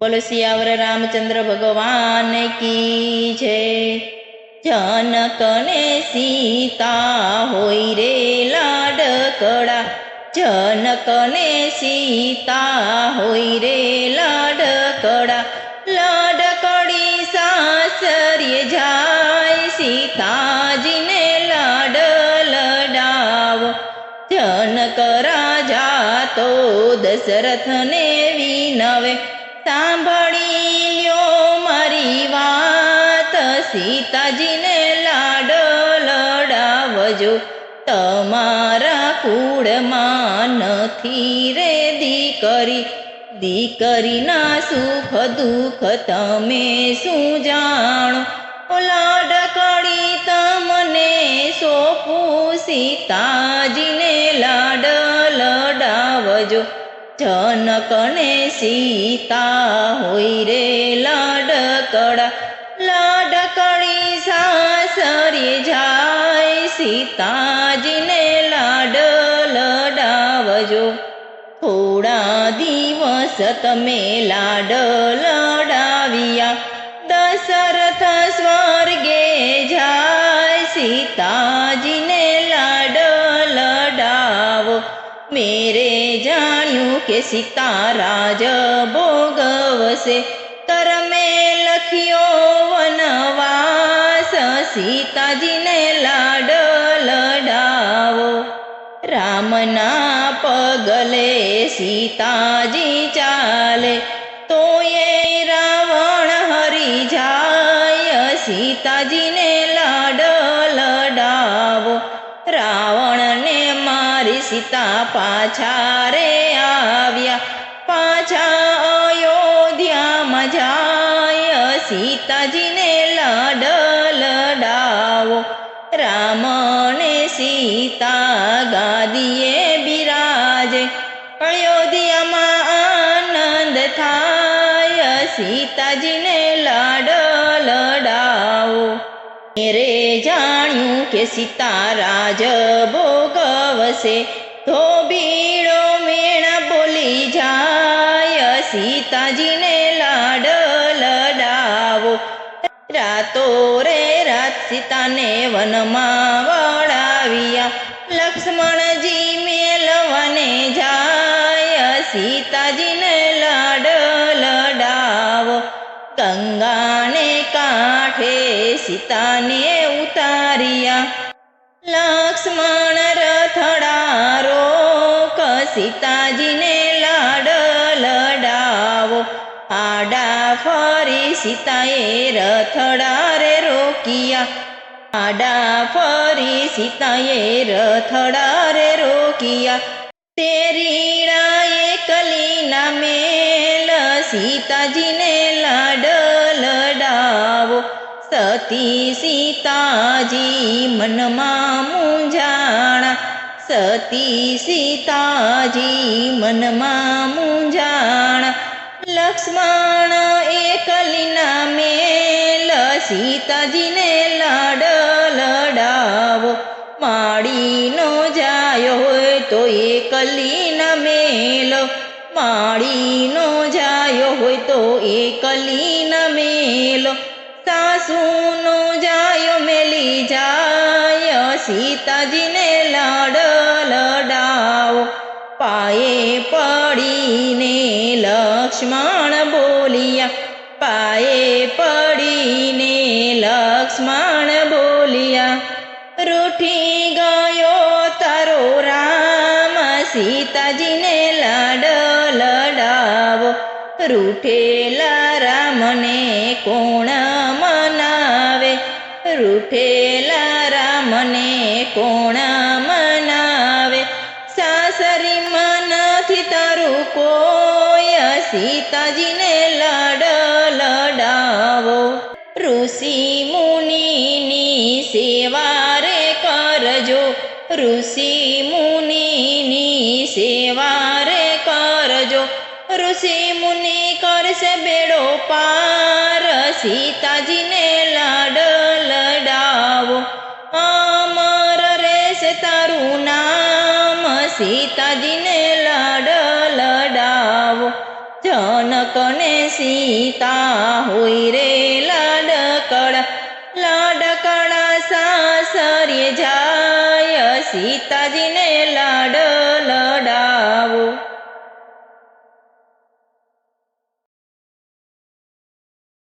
बोलो सियावर रामचंद्र भगवान की जय। जनक ने सीता होई रे लाडकड़ा, जनक ने सीता होई रे लाडकड़ा। लाडकड़ी सासरिये जाय, सीताजी ने लाड लडावो। जनक राजा तो दशरथ ने विनवे, सांभળી લ્યો મારી વાત, સીતાજીને લાડ લડાવજો। તમારા કુળમાં નથી રે દીકરી, દીકરીના સુખ દુઃખ તમે શું જાણો। લાડકડી તમને સોંપું, સીતાજીને લાડ લડાવજો। जनक ने सीता होई रे लाडकड़ा, लाडकड़ी सासरिये जाय, सीताजी ने लाड लडावजो। थोड़ा दिवस तमे लाड लडाविया, दशरथ स्वर्गे जाय, सीताजी ने लाड लडावो। मेरे जाण्यू के सीता राज भोगवसे, कर में लखियो वनवास, सीताजी ने लाड लडावो। रामना पगले सीताजी चाले, तो ये रावण हरी जाय, सीताजी ने लाड लडावो। रावण ने मारी सीता पाछा रे आव्या, पाछा अयोध्या में जाय, सीताजी ने लाड लडावो। राम ने सीता गादीए बिराजे, अयोध्या में आनंद थाय, सीताजी ने लाड लडावो। मेरे जाण्यू के सीता राज भोगवसे, धोबीड़ो मेणा बोली जाय, सीताजी ने लाड लडावो। रातो रे रात सीता ने वनमा वड़ाविया, लक्ष्मण जी मेलवाने जाय, सीताजी ने लाड लडावो। गंगा ने कांठे सीता ने उतारिया, लक्ष्मण रथड़ा रोक, सीताजी ने लाड लडावो। आडा फरी सीताए रथड़ा रे रोकिया, आडा फरी सीताए रथड़ा रे रोकिया। तेरीड़ा एकलीना मेल, सीताजी ने लाड लडावो। सती सीताजी मनमा मूंझाणा, सती सीताजी मनमा मूंझाणा। लक्ष्मण एकलीना मेल, सीताजी ने लाड लडावो। माड़ी नो जायो होय तो एकलीना मेलो, माड़ी नो जायो होय तो एकलीना मेलो। सासू नो जायो मेली जाय, सीताजी ने लाड लडावो। पाए पड़ीने लक्ष्मण बोलिया, पाए पड़ीने लक्ष्मण बोलिया। रूठी गयो तारो राम, सीताजी ने लाड लडावो। रूठेला राम ने कोण मनावे, रूठेला राम ने कोण मनावे। सासरी मनथी तारू कोय, सीताजी ने लाड लडावो। ऋषि मुनि नी सेवा रे करजो, ऋषि मुनि नी सेवा रे करजो। ऋषि मुनि करसे बेड़ो पार, सीताजी ने लाड लडावो। अमर रेसे तारू नाम, सीताजी ने लाड लडावो। जनक ने સીતા હોય રે લાડકડા લાડકડા સાસરે જાય સીતાજીને લાડ